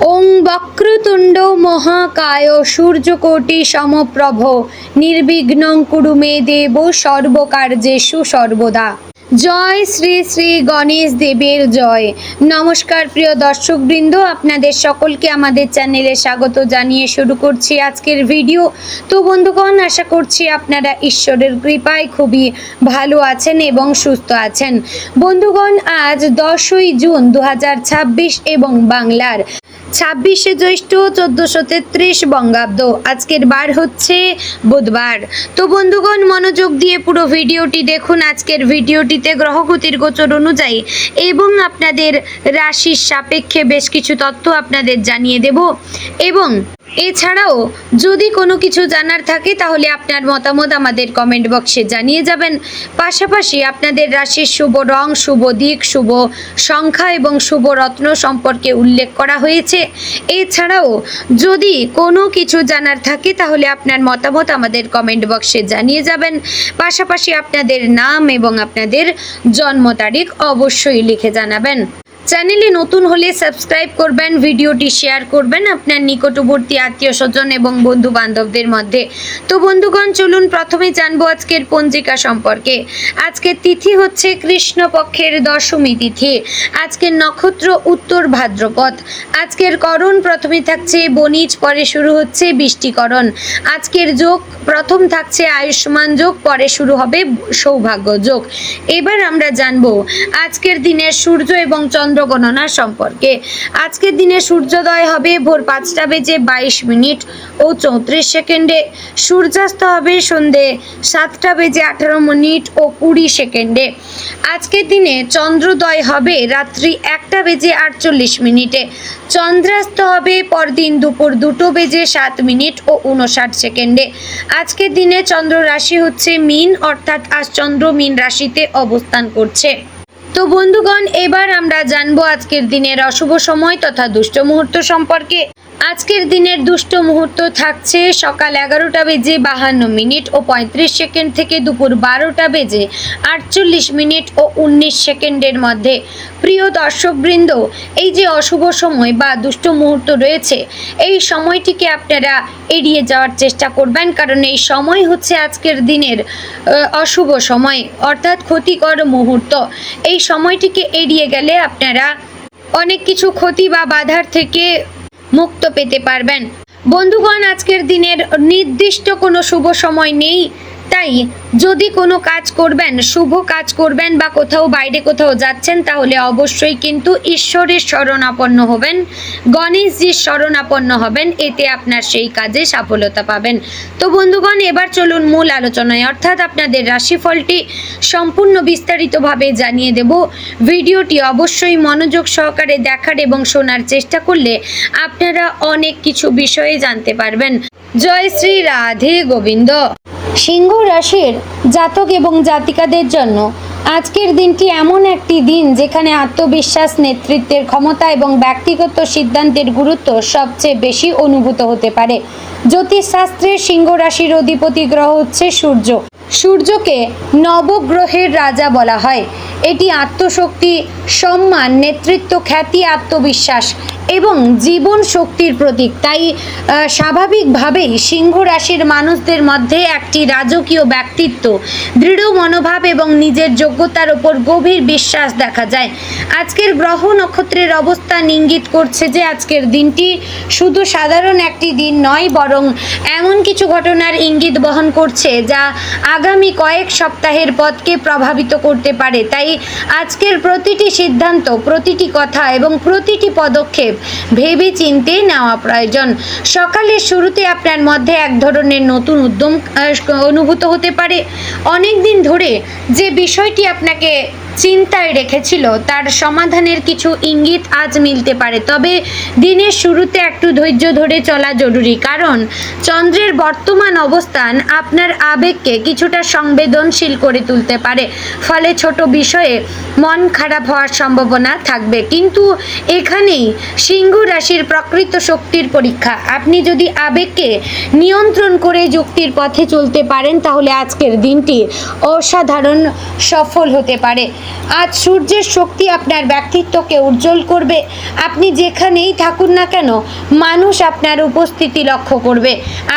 ওং বক্রতুণ্ড মহাকায় সূর্যকোটি সমপ্রভ নির্বিঘ্নং কুরু মে দেব সর্বকার্যেষু সর্বদা। জয় শ্রী শ্রী গণেশ দেবের জয়। নমস্কার প্রিয় দর্শকবৃন্দ, আপনাদের সকলকে আমাদের চ্যানেলে স্বাগত জানিয়ে শুরু করছি আজকের ভিডিও। তো বন্ধুগণ, আশা করছি আপনারা ঈশ্বরের কৃপায় খুবই ভালো আছেন এবং সুস্থ আছেন। বন্ধুগণ, আজ 10ই জুন 2026 এবং বাংলার 26শে জ্যৈষ্ঠ 1433 বঙ্গাব্দ। আজকের বার হচ্ছে বুধবার। তো বন্ধুগণ, মনোযোগ দিয়ে পুরো ভিডিওটি দেখুন। আজকের ভিডিওটিতে গ্রহগতির গোচর অনুযায়ী এবং আপনাদের রাশির সাপেক্ষে বেশ কিছু তথ্য আপনাদের জানিয়ে দেব, এবং এছাড়াও যদি কোনো কিছু জানার থাকে তাহলে আপনার মতামত আমাদের কমেন্ট বক্সে জানিয়ে যাবেন। পাশাপাশি আপনাদের রাশির শুভ রং, শুভ দিক, শুভ সংখ্যা এবং শুভ রত্ন সম্পর্কে উল্লেখ করা হয়েছে। এছাড়াও যদি কোনো কিছু জানার থাকে তাহলে আপনার মতামত আমাদের কমেন্ট বক্সে জানিয়ে যাবেন। পাশাপাশি আপনাদের নাম এবং আপনাদের জন্ম তারিখ অবশ্যই লিখে জানাবেন। চ্যানেলে নতুন হলে সাবস্ক্রাইব করবেন, ভিডিওটি শেয়ার করবেন আপনার নিকটবর্তী আত্মীয় স্বজন এবং বন্ধু বান্ধবদের মধ্যে। তো বন্ধুগণ, চলুন প্রথমে জানবো আজকের পঞ্জিকা সম্পর্কে। আজকের তিথি হচ্ছে কৃষ্ণপক্ষের দশমী তিথি। আজকের নক্ষত্র উত্তর ভাদ্রপদ। আজকের করণ প্রথমে থাকছে বণিজ, পরে শুরু হচ্ছে বৃষ্টিকরণ। আজকের যোগ প্রথম থাকছে আয়ুষ্মান যোগ, পরে শুরু হবে সৌভাগ্য যোগ। এবার আমরা জানবো আজকের দিনের সূর্য এবং চন্দ্র গণনা সম্পর্কে। আজকের দিনে সূর্যোদয় হবে ভোর 5:22 ও 34 সেকেন্ডে। সূর্যাস্ত হবে সন্ধে 7:18 ও 20 সেকেন্ডে। আজকের দিনে চন্দ্রোদয় হবে রাত্রি 1:48। চন্দ্রাস্ত হবে পরদিন দুপুর 2:07 ও 59 সেকেন্ডে। আজকের দিনে চন্দ্র রাশি হচ্ছে মীন, অর্থাৎ আজ চন্দ্র মীন রাশিতে অবস্থান করছে। তো বন্ধুগণ, এবার আমরা জানবো আজকের দিনের অশুভ সময় তথা দুষ্ট মুহূর্ত সম্পর্কে। আজকের দিনের দুষ্ট মুহূর্ত থাকছে সকাল 11:52 ও 35 সেকেন্ড থেকে দুপুর 12:48 ও 19 সেকেন্ডের মধ্যে। প্রিয় দর্শকবৃন্দ, এই যে অশুভ সময় বা দুষ্ট মুহূর্ত রয়েছে, এই সময়টিকে আপনারা এড়িয়ে যাওয়ার চেষ্টা করবেন, কারণ এই সময় হচ্ছে আজকের দিনের অশুভ সময়, অর্থাৎ ক্ষতিকর মুহূর্ত। এই সময়টিকে এড়িয়ে গেলে আপনারা অনেক কিছু ক্ষতি বা বাধার থেকে মুক্ত পেতে পারবেন। বন্ধুগণ, আজকের দিনের নির্দিষ্ট কোনো শুভ সময় নেই, তাই যদি কোনো কাজ করবেন, শুভ কাজ করবেন বা কোথাও বাইরে কোথাও যাচ্ছেন, তাহলে অবশ্যই কিন্তু ঈশ্বরের শরণাপন্ন হবেন, গণেশজির শরণাপন্ন হবেন, এতে আপনার সেই কাজে সফলতা পাবেন। তো বন্ধুগণ, এবার চলুন মূল আলোচনায়, অর্থাৎ আপনাদের রাশিফলটি সম্পূর্ণ বিস্তারিতভাবে জানিয়ে দেব। ভিডিওটি অবশ্যই মনোযোগ সহকারে দেখার এবং শোনার চেষ্টা করলে আপনারা অনেক কিছু বিষয়ে জানতে পারবেন। জয় শ্রী রাধে গোবিন্দ। সিংহ রাশির জাতক এবং জাতিকাদের জন্য আজকের দিনটি এমন একটি দিন যেখানে আত্মবিশ্বাস, নেতৃত্বের ক্ষমতা এবং ব্যক্তিগত সিদ্ধান্তের গুরুত্ব সবচেয়ে বেশি অনুভূত হতে পারে। জ্যোতিষশাস্ত্রে সিংহ রাশির অধিপতি গ্রহ হচ্ছে সূর্য। সূর্যকে নবগ্রহের রাজা বলা হয়। এটি আত্মশক্তি, সম্মান, নেতৃত্ব, খ্যাতি, আত্মবিশ্বাস এবং জীবন শক্তির প্রতীক। তাই স্বাভাবিকভাবেই সিংহ রাশির মানুষদের মধ্যে একটি রাজকীয় ব্যক্তিত্ব, দৃঢ় মনোভাব এবং নিজের যোগ্যতার ওপর গভীর বিশ্বাস দেখা যায়। আজকের গ্রহ নক্ষত্রের অবস্থান ইঙ্গিত করছে যে আজকের দিনটি শুধু সাধারণ একটি দিন নয়, বরং এমন কিছু ঘটনার ইঙ্গিত বহন করছে যা আগামী কয়েক সপ্তাহের পথকে প্রভাবিত করতে পারে। তাই আজকের প্রতিটি সিদ্ধান্ত, প্রতিটি কথা এবং প্রতিটি পদক্ষেপ ভেবে চিন্তে নেওয়া প্রয়োজন। সকালের শুরুতে আপনার মধ্যে এক ধরনের নতুন উদ্যম অনুভূত হতে পারে। অনেক দিন ধরে যে বিষয়টি আপনাকে চিন্তায় রেখেছিল তার সমাধানের কিছু ইঙ্গিত আজ মিলতে পারে। তবে দিনের শুরুতে একটু ধৈর্য ধরে চলা জরুরি, কারণ চন্দ্রের বর্তমান অবস্থান আপনার আবেগকে কিছুটা সংবেদনশীল করে তুলতে পারে। ফলে ছোট বিষয়ে মন খারাপ হওয়ার সম্ভাবনা থাকবে। কিন্তু এখানেই সিংহ রাশির প্রকৃত শক্তির পরীক্ষা। আপনি যদি আবেগকে নিয়ন্ত্রণ করে যুক্তির পথে চলতে পারেন, তাহলে আজকের দিনটি অসাধারণ সফল হতে পারে। আজ সূর্যের শক্তি আপনার ব্যক্তিত্বকে উজ্জ্বল করবে। আপনি যেখানেই থাকুন না কেন মানুষ আপনার উপস্থিতি লক্ষ্য করবে।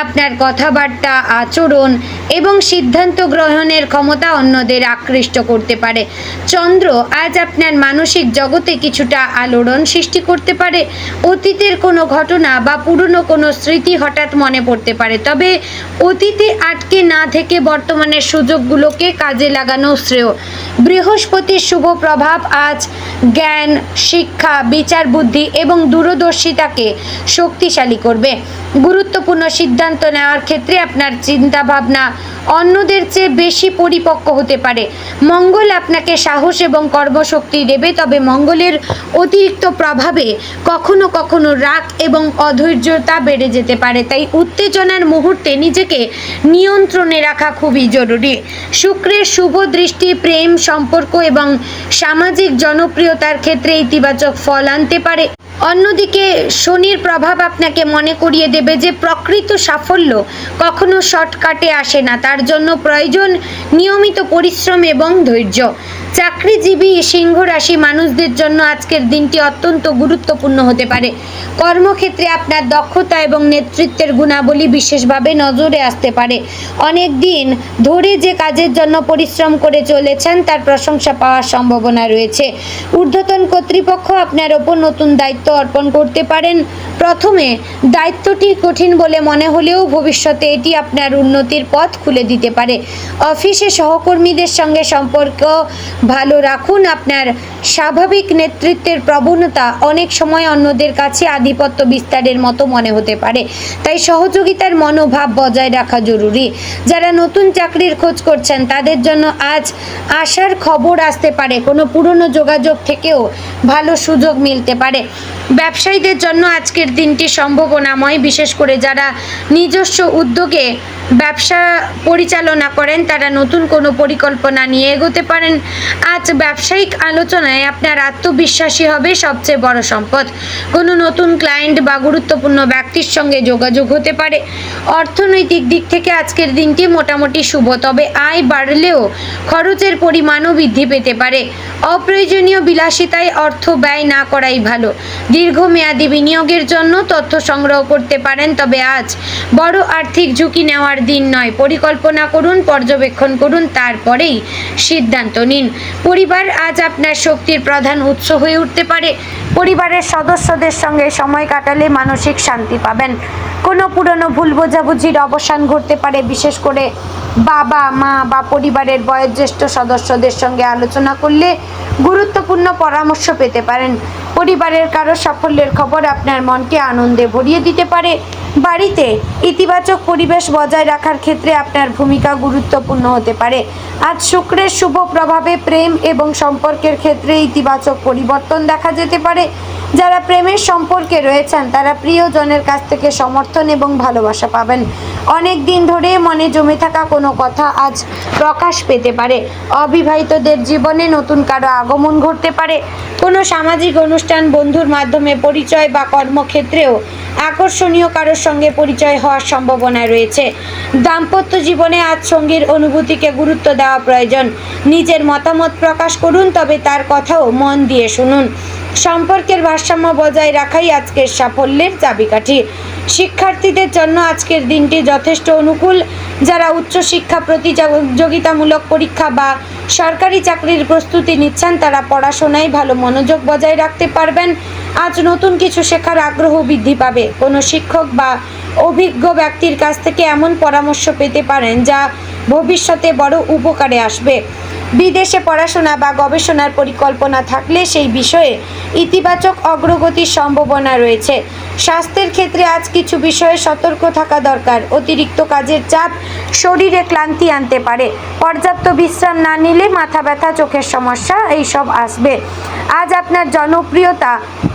আপনার কথাবার্তা, আচরণ এবং সিদ্ধান্ত গ্রহণের ক্ষমতা অন্যদের আকৃষ্ট করতে পারে। চন্দ্র আজ আপনার মানসিক জগতে কিছুটা আলোড়ন সৃষ্টি করতে পারে। অতীতের কোনো ঘটনা বা পুরনো কোনো স্মৃতি হঠাৎ মনে পড়তে পারে, তবে অতীতে আটকে না থেকে বর্তমানের সুযোগগুলোকে কাজে লাগানো শ্রেয়। বৃহস্পতির শুভ প্রভাব আজ জ্ঞান, শিক্ষা, বিচার বুদ্ধি এবং দূরদর্শিতাকে শক্তিশালী করবে। গুরুত্বপূর্ণ সিদ্ধান্ত নেওয়ার ক্ষেত্রে আপনার চিন্তাভাবনা অন্যদের চেয়ে বেশি পরিপক্ক হতে পারে। মঙ্গল আপনাকে সাহস এবং কর্মশক্তি দেবে, তবে মঙ্গলের অতিরিক্ত প্রভাবে কখনো কখনো রাগ এবং অধৈর্যতা বেড়ে যেতে পারে। তাই উত্তেজনার মুহূর্তে নিজেকে নিয়ন্ত্রণে রাখা খুবই জরুরি। শুক্রের শুভ দৃষ্টি প্রেম, সম্পর্ক এবং সামাজিক জনপ্রিয়তার ক্ষেত্রে ইতিবাচক ফল আনতে পারে। অন্যদিকে শনির প্রভাব আপনাকে মনে করিয়ে দেবে যে প্রকৃত সাফল্য কখনো শর্টকাটে আসে না, তার জন্য প্রয়োজন নিয়মিত পরিশ্রম এবং ধৈর্য। চাকরিজীবী সিংহ রাশি মানুষদের জন্য আজকের দিনটি অত্যন্ত গুরুত্বপূর্ণ হতে পারে। কর্মক্ষেত্রে আপনার দক্ষতা এবং নেতৃত্বের গুণাবলী বিশেষভাবে নজরে আসতে পারে। অনেক দিন ধরে যে কাজের জন্য পরিশ্রম করে চলেছেন তার প্রশংসা পাওয়ার সম্ভাবনা রয়েছে। ঊর্ধ্বতন কর্তৃপক্ষ আপনার ওপর নতুন দায়িত্ব অর্পণ করতে পারেন। প্রথমে দায়িত্বটি কঠিন বলে মনে হলেও ভবিষ্যতে এটি আপনার উন্নতির পথ খুলে দিতে পারে। অফিসে সহকর্মীদের সঙ্গে সম্পর্ক ভালো রাখুন। আপনার স্বাভাবিক নেতৃত্বের প্রবণতা অনেক সময় অন্যদের কাছে আধিপত্য বিস্তারের মতো মনে হতে পারে, তাই সহযোগিতার মনোভাব বজায় রাখা জরুরি। যারা নতুন চাকরির খোঁজ করছেন তাদের জন্য আজ আশার খবর আসতে পারে। কোনো পুরনো যোগাযোগ থেকেও ভালো সুযোগ মিলতে পারে। ব্যবসায়ীদের জন্য আজকের দিনটি সম্ভাবনাময়, বিশেষ করে যারা নিজস্ব উদ্যোগে ব্যবসা পরিচালনা করেন তারা নতুন কোনো পরিকল্পনা নিয়ে এগোতে পারেন। আজ ব্যবসায়িক আলোচনায় আপনার আত্মবিশ্বাসী হবে সবচেয়ে বড় সম্পদ। কোনো নতুন ক্লায়েন্ট বা গুরুত্বপূর্ণ ব্যক্তির সঙ্গে যোগাযোগ হতে পারে। অর্থনৈতিক দিক থেকে আজকের দিনটি মোটামুটি শুভ, তবে আয় বাড়লেও খরচের পরিমাণও বৃদ্ধি পেতে পারে। অপ্রয়োজনীয় বিলাসিতায় অর্থ ব্যয় না করাই ভালো। দীর্ঘমেয়াদী বিনিয়োগের জন্য তথ্য সংগ্রহ করতে পারেন, তবে আজ বড় আর্থিক ঝুঁকি নেওয়ার দিন নয়। পরিকল্পনা করুন, পর্যবেক্ষণ করুন, তারপরেই সিদ্ধান্ত নিন। পরিবার আজ আপনার শক্তির প্রধান উৎস হয়ে উঠতে পারে। পরিবারের সদস্যদের সঙ্গে সময় কাটালে মানসিক শান্তি পাবেন। কোনো পুরনো ভুল বোঝাবুঝির অবসান ঘটতে পারে, বিশেষ করে বাবা মা বা পরিবারের বয়োজ্যেষ্ঠ সদস্যদের সঙ্গে আলোচনা করলে গুরুত্বপূর্ণ পরামর্শ পেতে পারেন। পরিবারের কারো সাফল্যের খবর আপনার মনকে আনন্দে ভরিয়ে দিতে পারে। বাড়িতে ইতিবাচক পরিবেশ বজায় রাখার ক্ষেত্রে আপনার ভূমিকা গুরুত্বপূর্ণ হতে পারে। আজ শুক্রের শুভ প্রভাবে প্রেম এবং সম্পর্কের ক্ষেত্রে ইতিবাচক পরিবর্তন দেখা যেতে পারে। যারা প্রেমের সম্পর্কে রয়েছেন তারা প্রিয়জনের কাছ থেকে সমর্থন এবং ভালোবাসা পাবেন। অনেক দিন ধরে মনে জমে থাকা কোনো কথা আজ প্রকাশ পেতে পারে। অবিবাহিতদের জীবনে নতুন কারো আগমন ঘটতে পারে। কোনো সামাজিক অনুষ্ঠান, বন্ধুর মাধ্যমে পরিচয় বা কর্মক্ষেত্রেও আকর্ষণীয় কারোর সঙ্গে পরিচয় হওয়ার সম্ভাবনা রয়েছে। দাম্পত্য জীবনে আজ সঙ্গীর অনুভূতিকে গুরুত্ব দেওয়া প্রয়োজন। নিজের মতামত প্রকাশ করুন, তবে তার কথাও মন দিয়ে শুনুন। সম্পর্কের ভারসাম্য বজায় রাখাই আজকের সাফল্যের চাবিকাঠি। শিক্ষার্থীদের জন্য আজকের দিনটি যথেষ্ট অনুকূল। যারা উচ্চশিক্ষা, প্রতিযোগিতামূলক পরীক্ষা বা সরকারি চাকরির প্রস্তুতি নিচ্ছেন তারা পড়াশোনায় ভালো মনোযোগ বজায় রাখতে পারবেন। আজ নতুন কিছু শেখার আগ্রহ বৃদ্ধি পাবে। কোনো শিক্ষক বা অভিজ্ঞ ব্যক্তির কাছ থেকে এমন পরামর্শ পেতে পারেন যা ভবিষ্যতে বড় উপকারে আসবে। বিদেশে পড়াশোনা বা গবেষণার পরিকল্পনা থাকলে সেই বিষয়ে ইতিবাচক অগ্রগতির সম্ভাবনা রয়েছে। স্বাস্থ্যের ক্ষেত্রে আজ কিছু বিষয়ে সতর্ক থাকা দরকার। অতিরিক্ত কাজের চাপ শরীরে ক্লান্তি আনতে পারে। পর্যাপ্ত বিশ্রাম না নিলে মাথা ব্যথা, চোখের সমস্যা এইসব আসবে। আজ আপনার জনপ্রিয়তা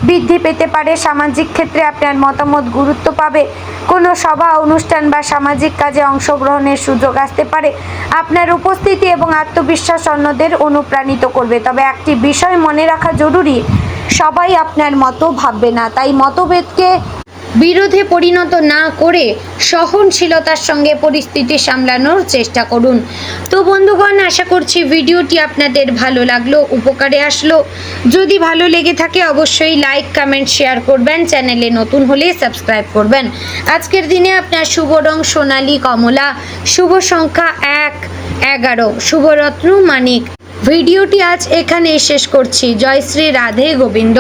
বৃদ্ধি পেতে পারে। সামাজিক ক্ষেত্রে আপনার মতামত গুরুত্ব পাবে। কোনো সভা, অনুষ্ঠান বা সামাজিক কাজে অংশগ্রহণের সুযোগ আসতে পারে। আপনার উপস্থিতি এবং আত্মবিশ্বাস অন্যদের অনুপ্রাণিত করবে। তবে একটি বিষয় মনে রাখা জরুরি, সবাই আপনার মতো ভাববে না, তাই মতভেদকে বিরোধে পরিণত না করে সহনশীলতার সঙ্গে পরিস্থিতি সামলানোর চেষ্টা করুন। তো বন্ধুগণ, আশা করছি ভিডিওটি আপনাদের ভালো লাগলো, উপকারে আসলো। যদি ভালো লেগে থাকে অবশ্যই লাইক, কমেন্ট, শেয়ার করবেন। চ্যানেলে নতুন হলে সাবস্ক্রাইব করবেন। আজকের দিনে আপনার শুভ রং সোনালী কমলা, শুভ সংখ্যা 1, 11, শুভ রত্ন মানিক। ভিডিওটি আজ এখানে শেষ করছি। জয় শ্রী রাধে গোবিন্দ।